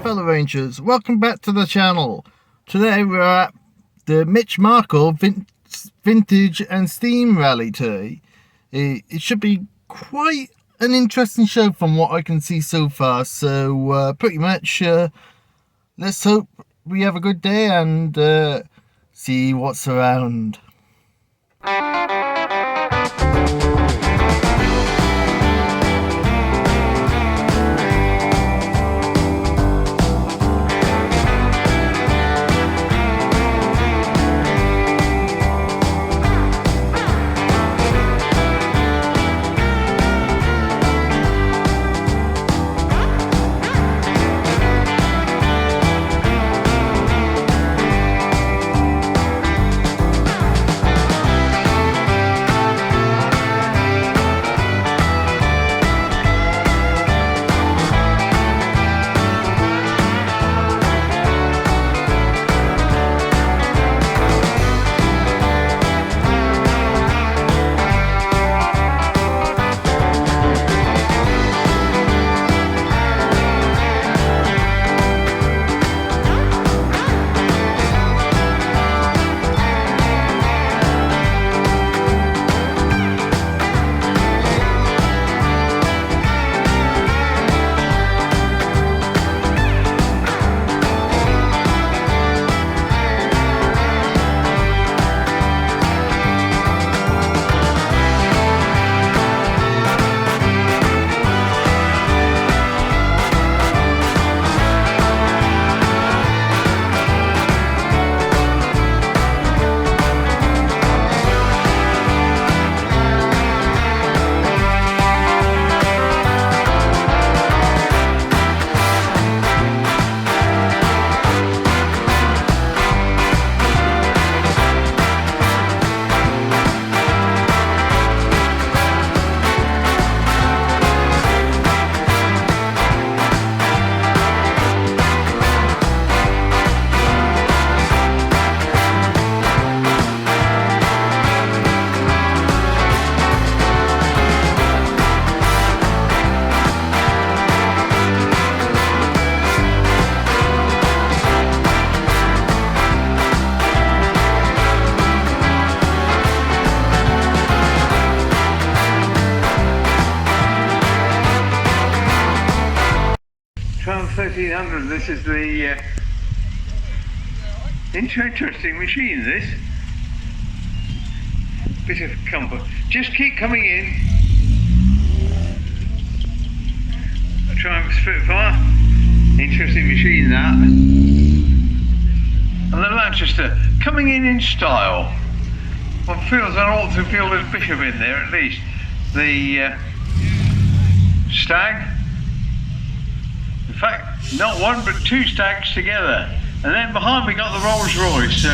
fellow Rangers, welcome back to the channel. Today we're at the Marcle Vintage and Steam Rally today. It should be quite an interesting show from what I can see so far, so pretty much let's hope we have a good day and see what's around. This is the interesting machine, this. Bit of comfort. Just keep coming in. Triumph Spitfire. Interesting machine, that. And the Lanchester coming in style. One feels I ought to feel there's Bishop in there at least. The Stag. In fact, not one but two Stags together, and then behind we got the Rolls Royce. So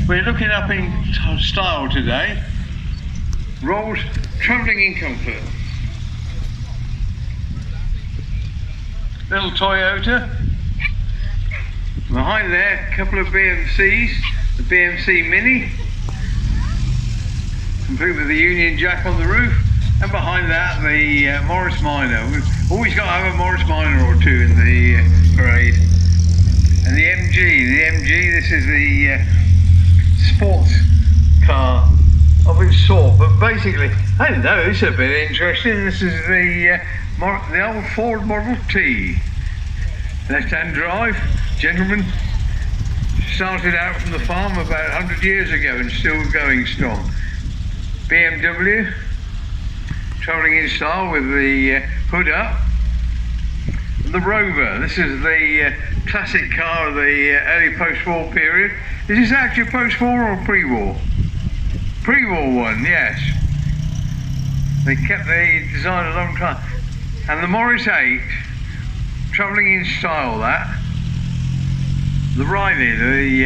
we're looking up in style today. Rolls travelling in comfort. Little Toyota. Behind there, a couple of BMCs. The BMC Mini, complete with the Union Jack on the roof. And behind that, the Morris Minor. We've always got to have a Morris Minor or two in the parade. And the MG, this is the sports car of its sort. But basically, I don't know, it's a bit interesting. This is the old Ford Model T. Left-hand drive, gentleman. Started out from the farm about 100 years ago and still going strong. BMW. Travelling in style with the hood up. The Rover, this is the classic car of the early post-war period. Is this actually post-war or pre-war? Pre-war one, yes. They kept the design a long time. And the Morris 8, travelling in style, that. The Riley,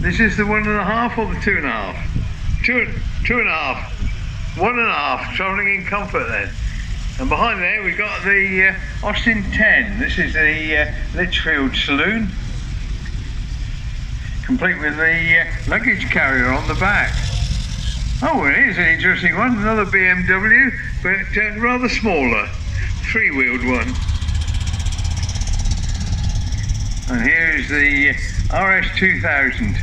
this is the 1.5 or the 2.5? 2.5. 1.5, travelling in comfort then. And behind there we've got the Austin 10. This is the Litchfield Saloon, complete with the luggage carrier on the back. Oh, it is an interesting one, another BMW, but rather smaller, three-wheeled one. And here is the RS2000,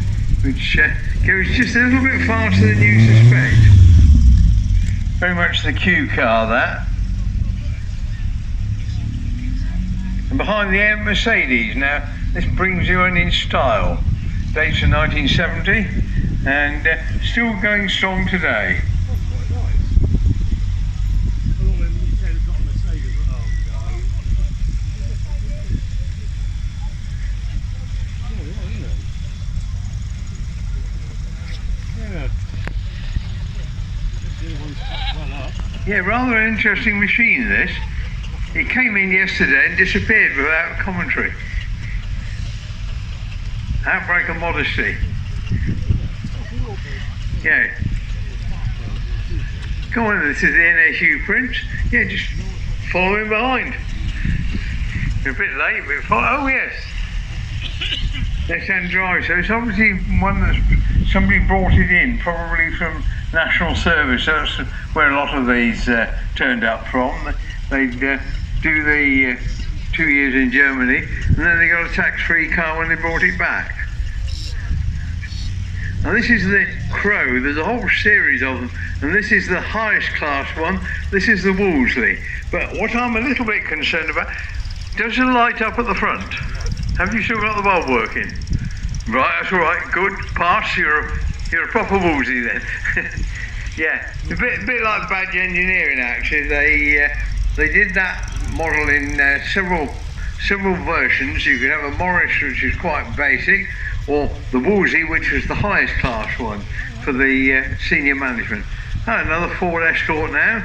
which goes just a little bit faster than you suspect. Very much the Q car, that. And behind the Mercedes. Now, this brings you in style. Dates from 1970 and still going strong today. Yeah, rather an interesting machine, this. It came in yesterday and disappeared without commentary. Outbreak of modesty. Yeah. Come on, this is the Nsu Prince. Yeah, just follow him behind. You're a bit late, but oh yes. Left-hand drive. So it's obviously one that somebody brought it in, probably from National Service. That's where a lot of these turned up from. They'd do the 2 years in Germany, and then they got a tax-free car when they brought it back. Now this is the Crow. There's a whole series of them, and this is the highest class one. This is the Wolseley. But what I'm a little bit concerned about, does it light up at the front? Have you still got the bulb working? Right, that's all right. Good. Pass. You're a proper Wolseley then. Yeah, a bit like badge engineering actually. They did that model in several versions. You could have a Morris, which is quite basic, or the Wolseley, which was the highest class one for the senior management. Oh, another Ford Escort now,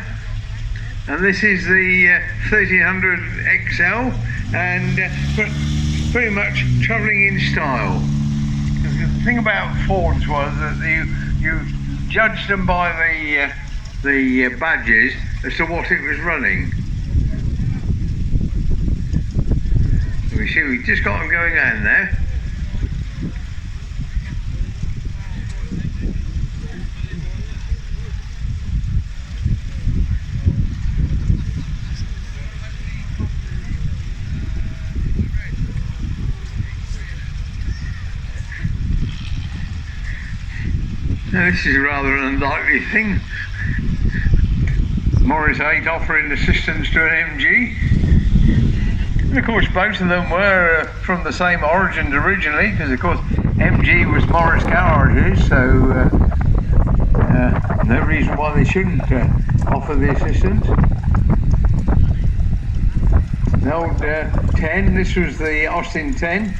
and this is the 1300 XL, and very much travelling in style. The thing about Fords was that you judged them by the badges as to what it was running. We see we just got them going on there. Now this is rather an unlikely thing. Morris 8 offering assistance to an MG. And of course both of them were from the same origins originally, because of course MG was Morris garages, so no reason why they shouldn't offer the assistance. The old 10, this was the Austin 10.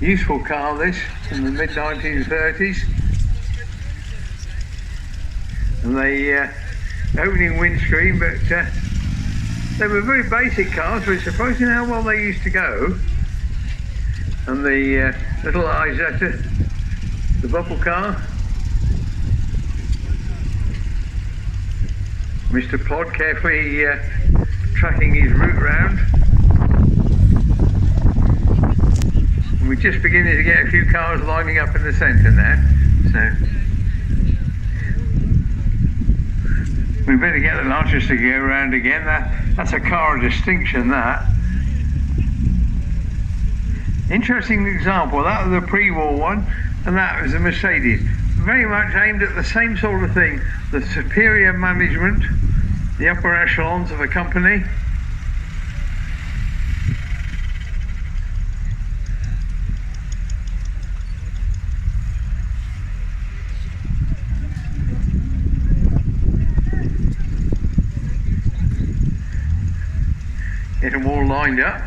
Useful car this, in the mid 1930s. And they opening windscreen, but they were very basic cars, but it's surprising how well they used to go. And the little Isetta, the bubble car. Mr. Plod carefully tracking his route round. And we're just beginning to get a few cars lining up in the centre now. So we better get the launchers to go around again. That's a car of distinction, that. Interesting example, that was the pre-war one, and that was a Mercedes. Very much aimed at the same sort of thing, the superior management, the upper echelons of a company. Get them all lined up.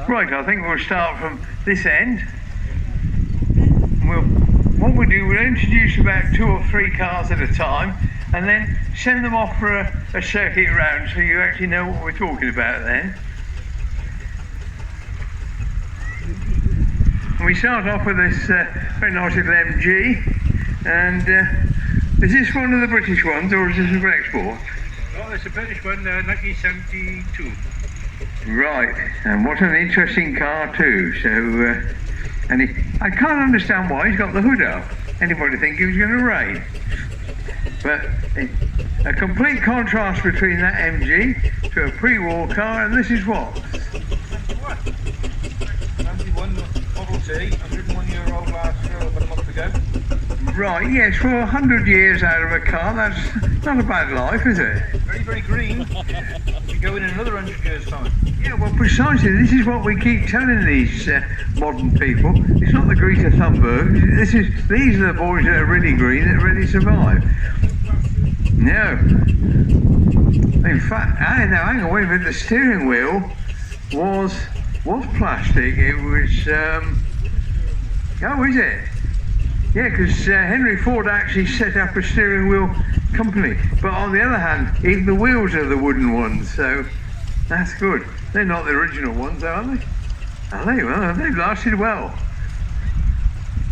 Right, I think we'll start from this end. What what we'll do, we'll introduce about 2 or 3 cars at a time and then send them off for a circuit round so you actually know what we're talking about then. And we start off with this very nice little MG, and is this one of the British ones or is this an export? Oh, it's a British one, 1972. Right, and what an interesting car too. So, I can't understand why he's got the hood up. Anybody think he was going to rain? But a complete contrast between that MG to a pre-war car, and this is what? 91 Model T, 101-year-old last year, about a month ago. Right, yes, for 100 years out of a car, that's not a bad life, is it? Very, very green. We go in another 100 years' time. Yeah, well, precisely. This is what we keep telling these modern people. It's not the Greta Thunberg. These are the boys that are really green that really survive. No. In fact, hang on, wait a minute. The steering wheel was plastic. It was. Oh, is it? Yeah, because Henry Ford actually set up a steering wheel company. But on the other hand, even the wheels are the wooden ones, so that's good. They're not the original ones, are they? Are they? Well, they've lasted well.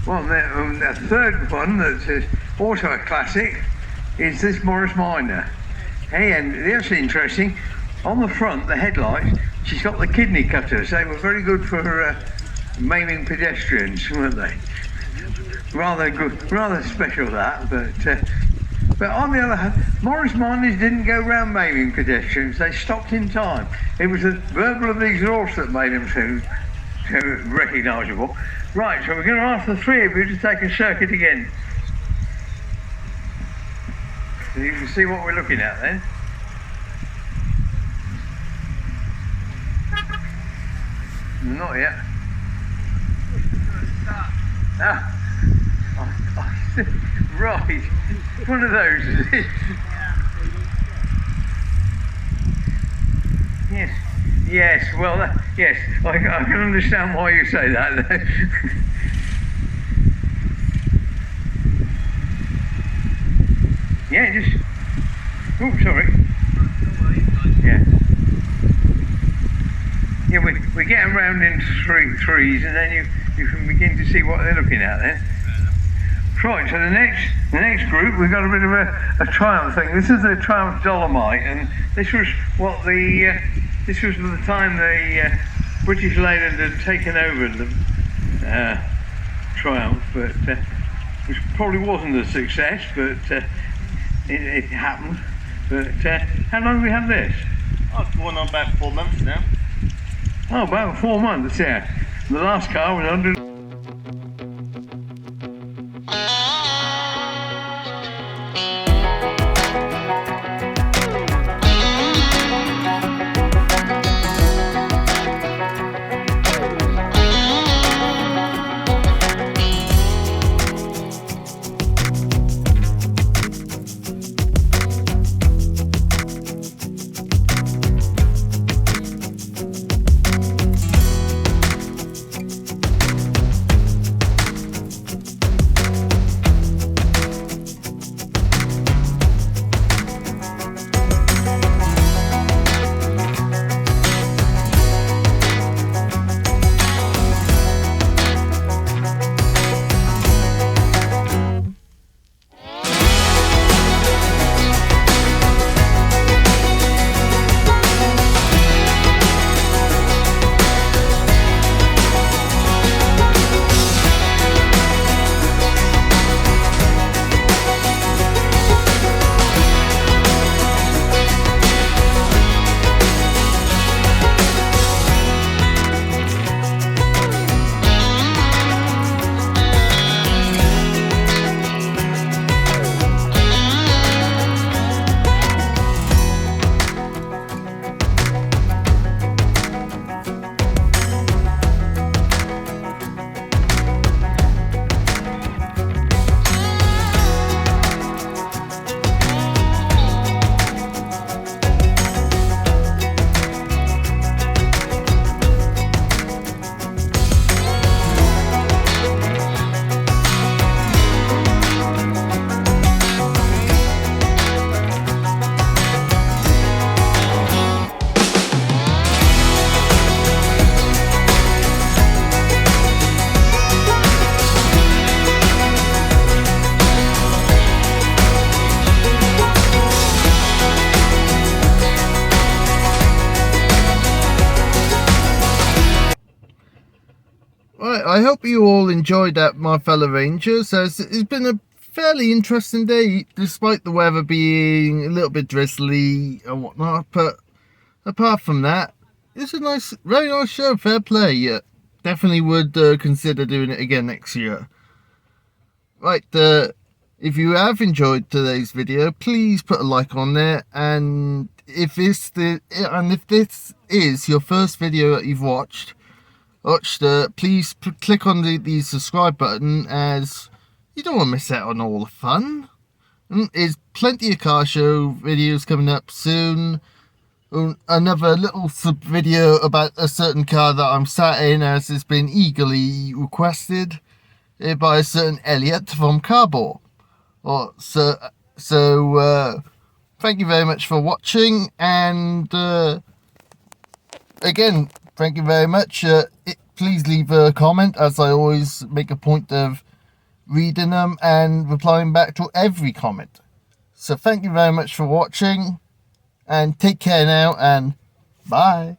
Well, a third one that's also a classic is this Morris Minor. Hey, and that's interesting. On the front, the headlights, she's got the kidney cutters. They were very good for maiming pedestrians, weren't they? Rather good, rather special that, but on the other hand, Morris Minors didn't go round maiming pedestrians, they stopped in time. It was the burble of the exhaust that made them so recognisable. Right, so we're going to ask the 3 of you to take a circuit again. So you can see what we're looking at then. Not yet. Ah. Right, one of those, is it? Yes, well, yes, I can understand why you say that. Yeah, just, oh, sorry. Yeah. Yeah, we get them round in threes and then you can begin to see what they're looking at then. Right, so the next group, we've got a bit of a Triumph thing. This is the Triumph Dolomite, and this was what this was the time the British Leyland had taken over the Triumph, but which probably wasn't a success, but it happened. But how long have we had this? Oh, it's going on about 4 months now. Oh, about 4 months, yeah. The last car was 100. I hope you all enjoyed that, my fellow Rangers, as it's been a fairly interesting day, despite the weather being a little bit drizzly and whatnot. But apart from that, it's a nice, very nice show. Fair play. Yeah, definitely would consider doing it again next year. Right, if you have enjoyed today's video, please put a like on there, and if this is your first video that you've watched, please click on the subscribe button, as you don't want to miss out on all the fun. There's plenty of car show videos coming up soon. Another little video about a certain car that I'm sat in, as it's been eagerly requested by a certain Elliot from Carbor. So thank you very much for watching, and again, thank you very much. Please leave a comment, as I always make a point of reading them and replying back to every comment. So thank you very much for watching, and take care now, and bye.